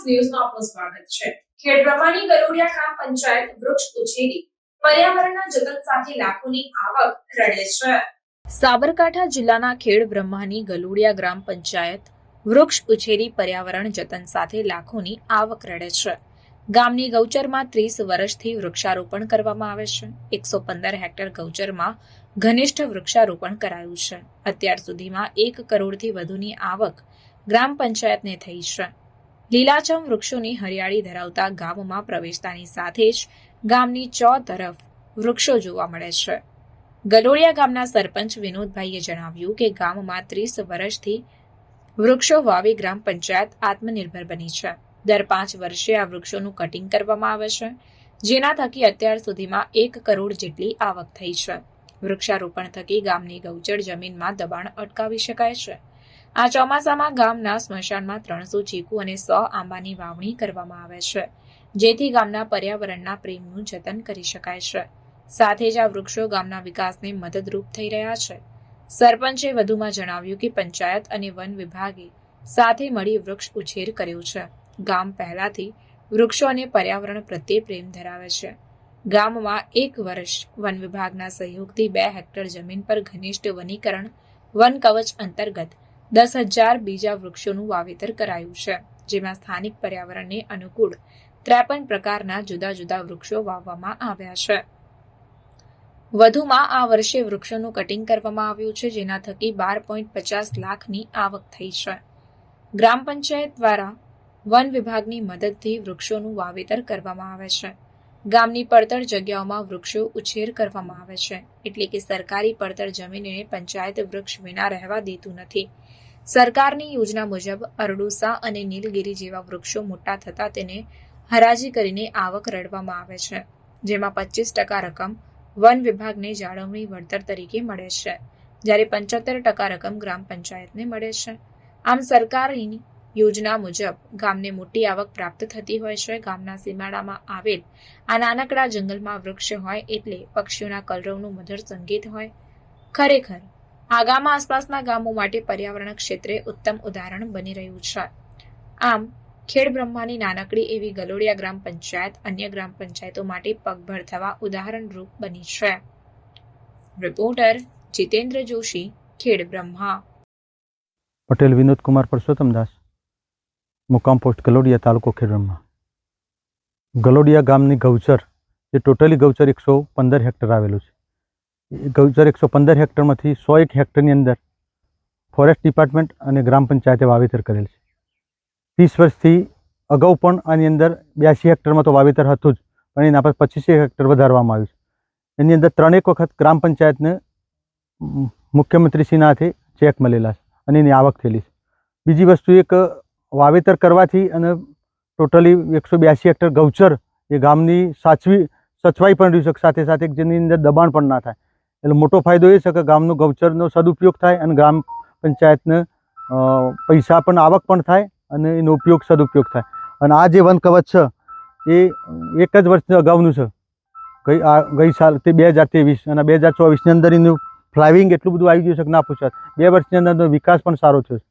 ન્યૂઝમાં આપનું સ્વાગત છે। ખેડબ્રહ્માની ગલોડિયા ગ્રામ પંચાયત વૃક્ષ ઉછેરી પર્યાવરણના જતન સાથે લાખોની આવક રડે છે। સાબરકાંઠા જિલ્લાના ખેડબ્રહ્માની ગલોડિયા ગ્રામ પંચાયત વૃક્ષ ઉછેરી પર્યાવરણ જતન સાથે લાખોની આવક રડે છે। ગામની ગૌચરમાં 30 વર્ષથી વૃક્ષારોપણ કરવામાં આવે છે। 115 હેક્ટર ગૌચરમાં ઘનિષ્ઠ વૃક્ષારોપણ કરાયું છે। અત્યાર સુધીમાં 1 કરોડથી વધુની આવક ગ્રામ પંચાયતને થઈ છે। લીલાછમ વૃક્ષોની હરિયાળી ધરાવતા ગામમાં પ્રવેશતાની સાથે જ ગામની ચોતરફ વૃક્ષો જોવા મળે છે। ગલોડિયા ગામના સરપંચ વિનોદભાઈએ જણાવ્યું કે ગામમાં 30 વર્ષથી વૃક્ષો વાવી ગ્રામ પંચાયત આત્મનિર્ભર બની છે। દર 5 વર્ષે આ વૃક્ષોનું કટિંગ કરવામાં આવે છે, જેના થકી અત્યાર સુધીમાં 1 કરોડ જેટલી આવક થઈ છે। વૃક્ષારોપણ થકી ગામની ગૌચર જમીનમાં દબાણ અટકાવી શકાય છે। આ ચોમાસામાં ગામના સ્મશાનમાં 300 ચીકુ અને 100 આંબાની વાવણી કરવામાં આવે છે, જેથી ગામના પર્યાવરણના પ્રેમનું જતન કરી શકાય છે। સાથે જ આ વૃક્ષો ગામના વિકાસને મદદરૂપ થઈ રહ્યા છે। સરપંચે વધુમાં જણાવ્યું કે પંચાયત અને વન વિભાગે સાથે મળી વૃક્ષ ઉછેર કર્યો છે। ગામ પહેલાથી વૃક્ષો અને પર્યાવરણ પ્રત્યે પ્રેમ ધરાવે છે। ગામમાં 1 વર્ષ વન વિભાગના સહયોગથી 2 હેક્ટર જમીન પર ઘનિષ્ઠ વનીકરણ વન કવચ અંતર્ગત 10,000 બીજા વૃક્ષોનું વાવેતર કરાયું છે, જેમાં સ્થાનિક પર્યાવરણને અનુકૂળ 53 પ્રકારના જુદા જુદા વૃક્ષો વાવવામાં આવ્યા છે। વધુમાં આ વર્ષે વૃક્ષોનું કટિંગ કરવામાં આવ્યું છે, જેના થકી 12.50 લાખની આવક થઈ છે। ગ્રામ પંચાયત દ્વારા વન વિભાગની મદદથી વૃક્ષોનું વાવેતર કરવામાં આવે છે। ગામની પડતર જગ્યાઓમાં વૃક્ષો ઉછેર કરવામાં આવે છે, એટલે કે સરકારી પડતર જમીનને પંચાયત વૃક્ષ વિના રહેવા દેતું નથી। સરકારની યોજના મુજબ અરડુસા અને નીલગિરી જેવા વૃક્ષો મોટા થતા તેને હરાજી કરીને આવક રળવામાં આવે છે, જેમાં 25% રકમ વન વિભાગને જાળવણી વળતર તરીકે મળે છે, જ્યારે 75% રકમ ગ્રામ પંચાયતને મળે છે। આમ સરકારની યોજના મુજબ ગામને મોટી આવક પ્રાપ્ત થતી હોય છે। ગામના સીમાડામાં આવેલ આ નાનકડા જંગલમાં વૃક્ષ હોય એટલે પક્ષીઓના કલરવનું મધુર સંગીત હોય। ખરેખર આ ગામ આસપાસના ગામો માટે પર્યાવરણ ક્ષેત્રે ઉત્તમ ઉદાહરણ બની રહ્યું છે। આમ ખેડબ્રહ્માની નાનકડી એવી ગલોડિયા ગ્રામ પંચાયત અન્ય ગ્રામ પંચાયતો માટે પગભર થવા ઉદાહરણરૂપ બની છે। રિપોર્ટર જીતેન્દ્ર જોશી, ખેડબ્રહ્મા। પટેલ વિનોદ કુમાર પરસોત્તમદાસ, મુકામ પોસ્ટ ગલોડિયા, તાલુકો ખેડબ્રહ્મા। ગલોડિયા ગામની ગૌચર જે ટોટલી ગૌચર 115 હેક્ટર આવેલું છે। એ ગૌચર 115 હેક્ટરમાંથી 101 હેક્ટરની અંદર ફોરેસ્ટ ડિપાર્ટમેન્ટ અને ગ્રામ પંચાયતે વાવેતર કરેલ છે। 30 વર્ષથી અગાઉ પણ આની અંદર 82 હેક્ટરમાં તો વાવેતર હતું જ, પણ એના પર 25 હેક્ટર વધારવામાં આવ્યું છે। એની અંદર 3 વખત ગ્રામ પંચાયતને મુખ્યમંત્રીશ્રીના હાથે ચેક મળેલા છે અને એની આવક થયેલી છે। બીજી વસ્તુ એક વાવેતર કરવાથી અને ટોટલી 182 હેક્ટર ગૌચર એ ગામની સચવાઈ પણ રહી શકે, સાથે સાથે જેની અંદર દબાણ પણ ના થાય। એટલે મોટો ફાયદો એ છે કે ગામનો ગૌચરનો સદુપયોગ થાય અને ગ્રામ પંચાયતને પૈસા પણ આવક પણ થાય અને એનો ઉપયોગ સદુપયોગ થાય। અને આ જે વન કવચ છે એ એક જ વર્ષ અગાઉનું છે, ગઈ સાલ તે 2023 અને 2024ની અંદર એનું ફ્લાવરિંગ એટલું બધું આવી ગયું છે કે ના પૂછાય। 2 વર્ષની અંદર વિકાસ પણ સારો થયો છે।